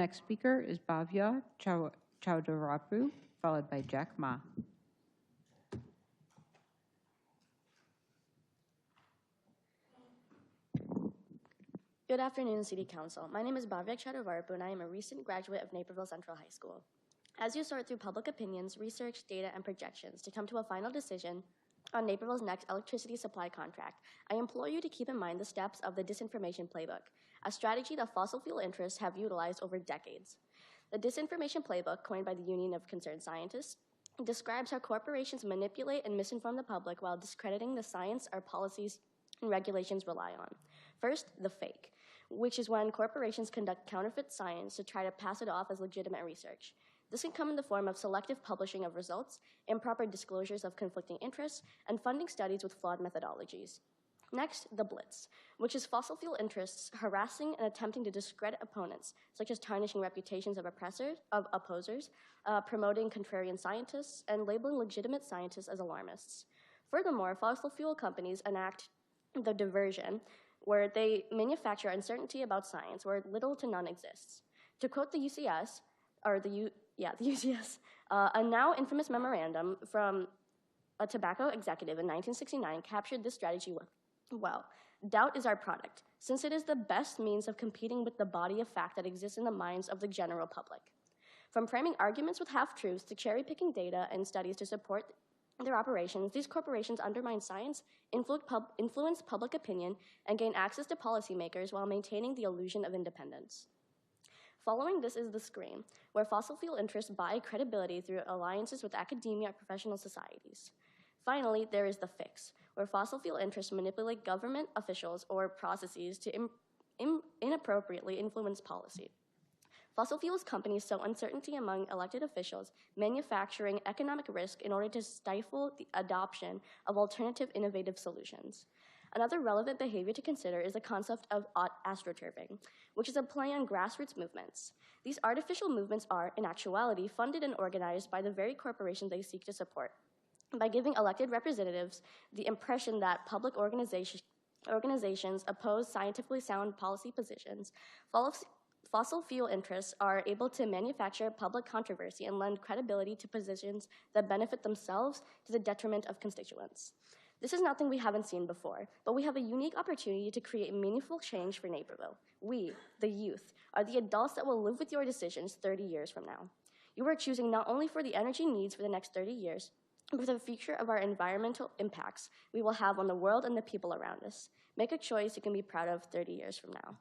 Next speaker is Bavya Chowdavarapu, followed by Jack Ma. Good afternoon, City Council. My name is Bavya Chowdavarapu, and I am a recent graduate of Naperville Central High School. As you sort through public opinions, research, data, and projections to come to a final decision on Naperville's next electricity supply contract, I implore you to keep in mind the steps of the disinformation playbook, a strategy that fossil fuel interests have utilized over decades. The disinformation playbook, coined by the Union of Concerned Scientists, describes how corporations manipulate and misinform the public while discrediting the science our policies and regulations rely on. First, the fake, which is when corporations conduct counterfeit science to try to pass it off as legitimate research. This can come in the form of selective publishing of results, improper disclosures of conflicting interests, and funding studies with flawed methodologies. Next, the blitz, which is fossil fuel interests harassing and attempting to discredit opponents, such as tarnishing reputations of opposers, promoting contrarian scientists, and labeling legitimate scientists as alarmists. Furthermore, fossil fuel companies enact the diversion, where they manufacture uncertainty about science where little to none exists. To quote the UCS, a now infamous memorandum from a tobacco executive in 1969 captured this strategy well. Doubt is our product, since it is the best means of competing with the body of fact that exists in the minds of the general public. From framing arguments with half-truths to cherry-picking data and studies to support their operations, these corporations undermine science, influence public opinion, and gain access to policymakers while maintaining the illusion of independence. Following this is the screen, where fossil fuel interests buy credibility through alliances with academia and professional societies. Finally, there is the fix, where fossil fuel interests manipulate government officials or processes to inappropriately influence policy. Fossil fuels companies sow uncertainty among elected officials, manufacturing economic risk in order to stifle the adoption of alternative innovative solutions. Another relevant behavior to consider is the concept of astroturfing, which is a play on grassroots movements. These artificial movements are, in actuality, funded and organized by the very corporations they seek to support. By giving elected representatives the impression that public organizations oppose scientifically sound policy positions, fossil fuel interests are able to manufacture public controversy and lend credibility to positions that benefit themselves to the detriment of constituents. This is nothing we haven't seen before, but we have a unique opportunity to create meaningful change for Naperville. We, the youth, are the adults that will live with your decisions 30 years from now. You are choosing not only for the energy needs for the next 30 years, but for the future of our environmental impacts we will have on the world and the people around us. Make a choice you can be proud of 30 years from now.